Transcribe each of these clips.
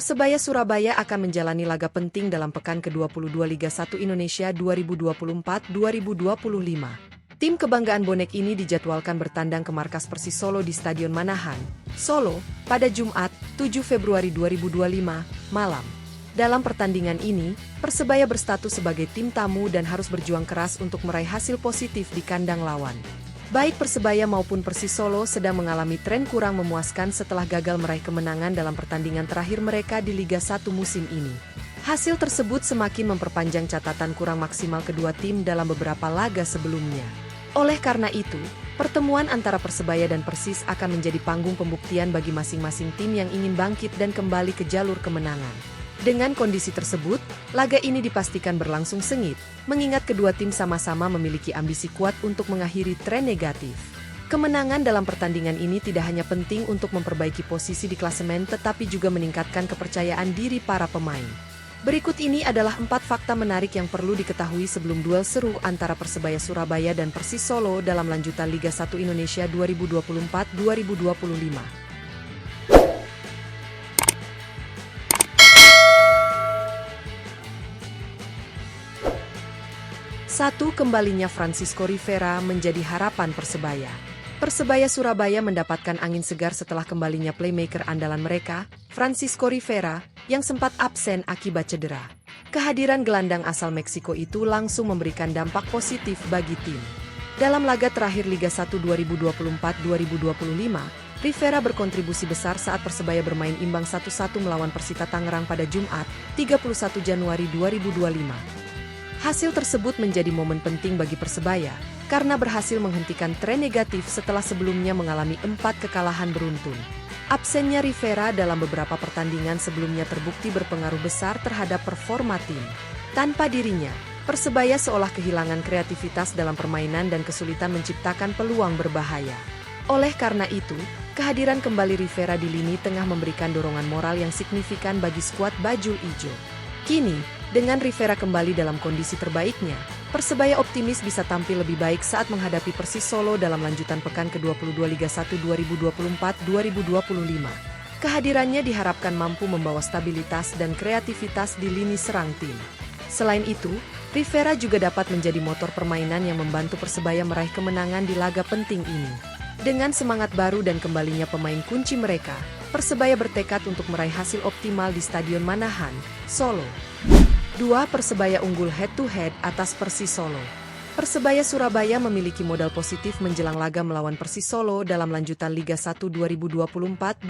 Persebaya Surabaya akan menjalani laga penting dalam pekan ke-22 Liga 1 Indonesia 2024-2025. Tim kebanggaan bonek ini dijadwalkan bertandang ke markas Persis Solo di Stadion Manahan, Solo, pada Jumat, 7 Februari 2025, malam. Dalam pertandingan ini, Persebaya berstatus sebagai tim tamu dan harus berjuang keras untuk meraih hasil positif di kandang lawan. Baik Persebaya maupun Persis Solo sedang mengalami tren kurang memuaskan setelah gagal meraih kemenangan dalam pertandingan terakhir mereka di Liga 1 musim ini. Hasil tersebut semakin memperpanjang catatan kurang maksimal kedua tim dalam beberapa laga sebelumnya. Oleh karena itu, pertemuan antara Persebaya dan Persis akan menjadi panggung pembuktian bagi masing-masing tim yang ingin bangkit dan kembali ke jalur kemenangan. Dengan kondisi tersebut, laga ini dipastikan berlangsung sengit, mengingat kedua tim sama-sama memiliki ambisi kuat untuk mengakhiri tren negatif. Kemenangan dalam pertandingan ini tidak hanya penting untuk memperbaiki posisi di klasemen tetapi juga meningkatkan kepercayaan diri para pemain. Berikut ini adalah 4 fakta menarik yang perlu diketahui sebelum duel seru antara Persebaya Surabaya dan Persis Solo dalam lanjutan Liga 1 Indonesia 2024-2025. 1. Kembalinya Francisco Rivera menjadi harapan Persebaya. Persebaya Surabaya mendapatkan angin segar setelah kembalinya playmaker andalan mereka, Francisco Rivera, yang sempat absen akibat cedera. Kehadiran gelandang asal Meksiko itu langsung memberikan dampak positif bagi tim. Dalam laga terakhir Liga 1 2024-2025, Rivera berkontribusi besar saat Persebaya bermain imbang 1-1 melawan Persita Tangerang pada Jumat, 31 Januari 2025. Hasil tersebut menjadi momen penting bagi Persebaya, karena berhasil menghentikan tren negatif setelah sebelumnya mengalami 4 kekalahan beruntun. Absennya Rivera dalam beberapa pertandingan sebelumnya terbukti berpengaruh besar terhadap performa tim. Tanpa dirinya, Persebaya seolah kehilangan kreativitas dalam permainan dan kesulitan menciptakan peluang berbahaya. Oleh karena itu, kehadiran kembali Rivera di lini tengah memberikan dorongan moral yang signifikan bagi skuad Bajul Ijo. Kini, dengan Rivera kembali dalam kondisi terbaiknya, Persebaya optimis bisa tampil lebih baik saat menghadapi Persis Solo dalam lanjutan pekan ke-22 Liga 1 2024-2025. Kehadirannya diharapkan mampu membawa stabilitas dan kreativitas di lini serang tim. Selain itu, Rivera juga dapat menjadi motor permainan yang membantu Persebaya meraih kemenangan di laga penting ini. Dengan semangat baru dan kembalinya pemain kunci mereka, Persebaya bertekad untuk meraih hasil optimal di Stadion Manahan, Solo. 2. Persebaya unggul head-to-head atas Persis Solo. Persebaya Surabaya memiliki modal positif menjelang laga melawan Persis Solo dalam lanjutan Liga 1 2024-2025.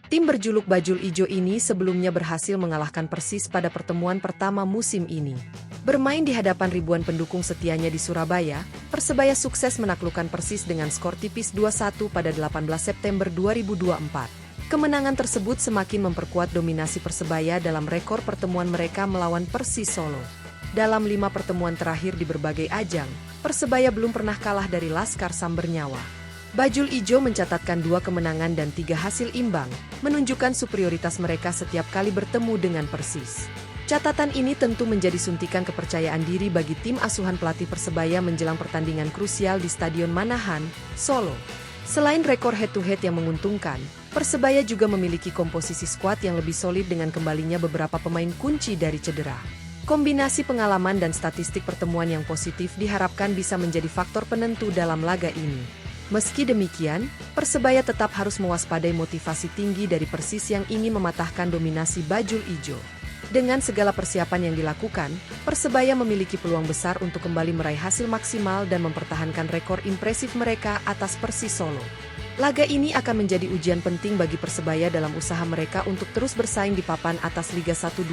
Tim berjuluk Bajul Ijo ini sebelumnya berhasil mengalahkan Persis pada pertemuan pertama musim ini. Bermain di hadapan ribuan pendukung setianya di Surabaya, Persebaya sukses menaklukkan Persis dengan skor tipis 2-1 pada 18 September 2024. Kemenangan tersebut semakin memperkuat dominasi Persebaya dalam rekor pertemuan mereka melawan Persis Solo. Dalam 5 pertemuan terakhir di berbagai ajang, Persebaya belum pernah kalah dari Laskar Sambernyawa. Bajul Ijo mencatatkan 2 kemenangan dan 3 hasil imbang, menunjukkan superioritas mereka setiap kali bertemu dengan Persis. Catatan ini tentu menjadi suntikan kepercayaan diri bagi tim asuhan pelatih Persebaya menjelang pertandingan krusial di Stadion Manahan, Solo. Selain rekor head-to-head yang menguntungkan, Persebaya juga memiliki komposisi skuad yang lebih solid dengan kembalinya beberapa pemain kunci dari cedera. Kombinasi pengalaman dan statistik pertemuan yang positif diharapkan bisa menjadi faktor penentu dalam laga ini. Meski demikian, Persebaya tetap harus mewaspadai motivasi tinggi dari Persis yang ingin mematahkan dominasi Bajul Ijo. Dengan segala persiapan yang dilakukan, Persebaya memiliki peluang besar untuk kembali meraih hasil maksimal dan mempertahankan rekor impresif mereka atas Persis Solo. Laga ini akan menjadi ujian penting bagi Persebaya dalam usaha mereka untuk terus bersaing di papan atas Liga 1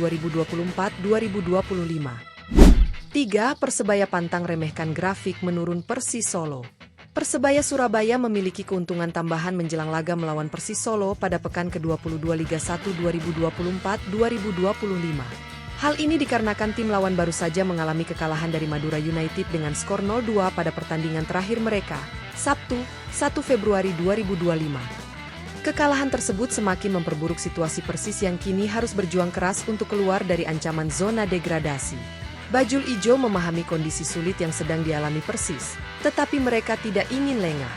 2024-2025. 3. Persebaya pantang remehkan grafik menurun Persis Solo. Persebaya Surabaya memiliki keuntungan tambahan menjelang laga melawan Persis Solo pada pekan ke-22 Liga 1 2024-2025. Hal ini dikarenakan tim lawan baru saja mengalami kekalahan dari Madura United dengan skor 0-2 pada pertandingan terakhir mereka, Sabtu, 1 Februari 2025. Kekalahan tersebut semakin memperburuk situasi Persis yang kini harus berjuang keras untuk keluar dari ancaman zona degradasi. Bajul Ijo memahami kondisi sulit yang sedang dialami Persis, tetapi mereka tidak ingin lengah.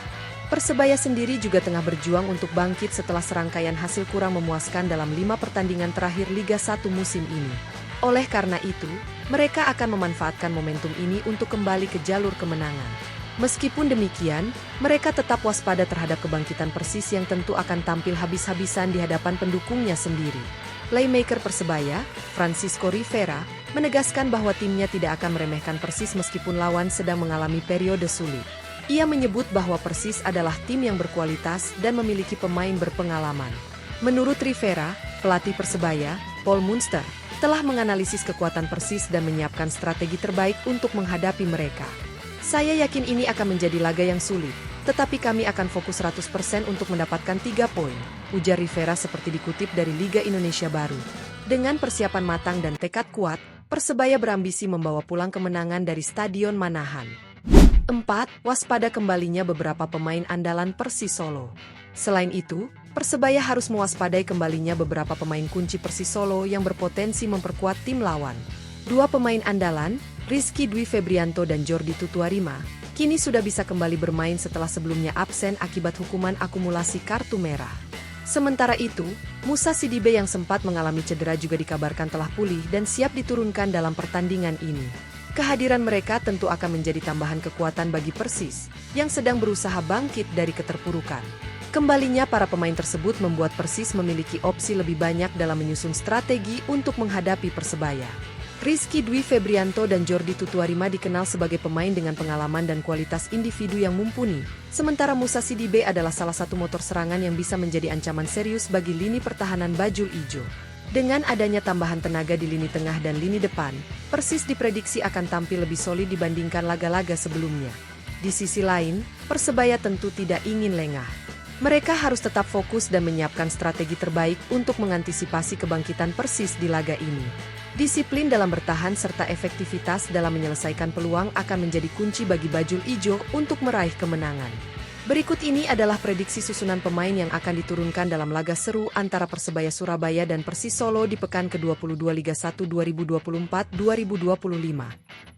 Persebaya sendiri juga tengah berjuang untuk bangkit setelah serangkaian hasil kurang memuaskan dalam 5 pertandingan terakhir Liga 1 musim ini. Oleh karena itu, mereka akan memanfaatkan momentum ini untuk kembali ke jalur kemenangan. Meskipun demikian, mereka tetap waspada terhadap kebangkitan Persis yang tentu akan tampil habis-habisan di hadapan pendukungnya sendiri. Playmaker Persebaya, Francisco Rivera, menegaskan bahwa timnya tidak akan meremehkan Persis meskipun lawan sedang mengalami periode sulit. Ia menyebut bahwa Persis adalah tim yang berkualitas dan memiliki pemain berpengalaman. Menurut Rivera, pelatih Persebaya, Paul Munster, telah menganalisis kekuatan Persis dan menyiapkan strategi terbaik untuk menghadapi mereka. Saya yakin ini akan menjadi laga yang sulit, tetapi kami akan fokus 100% untuk mendapatkan 3 poin, ujar Rivera seperti dikutip dari Liga Indonesia Baru. Dengan persiapan matang dan tekad kuat, Persebaya berambisi membawa pulang kemenangan dari Stadion Manahan. 4. Waspada kembalinya beberapa pemain andalan Persis Solo. Selain itu, Persebaya harus mewaspadai kembalinya beberapa pemain kunci Persis Solo yang berpotensi memperkuat tim lawan. 2 pemain andalan, Rizky Dwi Febrianto dan Jordi Tutuarima, kini sudah bisa kembali bermain setelah sebelumnya absen akibat hukuman akumulasi kartu merah. Sementara itu, Musa Sidibe yang sempat mengalami cedera juga dikabarkan telah pulih dan siap diturunkan dalam pertandingan ini. Kehadiran mereka tentu akan menjadi tambahan kekuatan bagi Persis, yang sedang berusaha bangkit dari keterpurukan. Kembalinya para pemain tersebut membuat Persis memiliki opsi lebih banyak dalam menyusun strategi untuk menghadapi Persebaya. Rizky Dwi Febrianto dan Jordi Tutuarima dikenal sebagai pemain dengan pengalaman dan kualitas individu yang mumpuni, sementara Musa Sidibe adalah salah satu motor serangan yang bisa menjadi ancaman serius bagi lini pertahanan Bajul Ijo. Dengan adanya tambahan tenaga di lini tengah dan lini depan, Persis diprediksi akan tampil lebih solid dibandingkan laga-laga sebelumnya. Di sisi lain, Persebaya tentu tidak ingin lengah. Mereka harus tetap fokus dan menyiapkan strategi terbaik untuk mengantisipasi kebangkitan Persis di laga ini. Disiplin dalam bertahan serta efektivitas dalam menyelesaikan peluang akan menjadi kunci bagi Bajul Ijo untuk meraih kemenangan. Berikut ini adalah prediksi susunan pemain yang akan diturunkan dalam laga seru antara Persebaya Surabaya dan Persis Solo di pekan ke-22 Liga 1 2024-2025.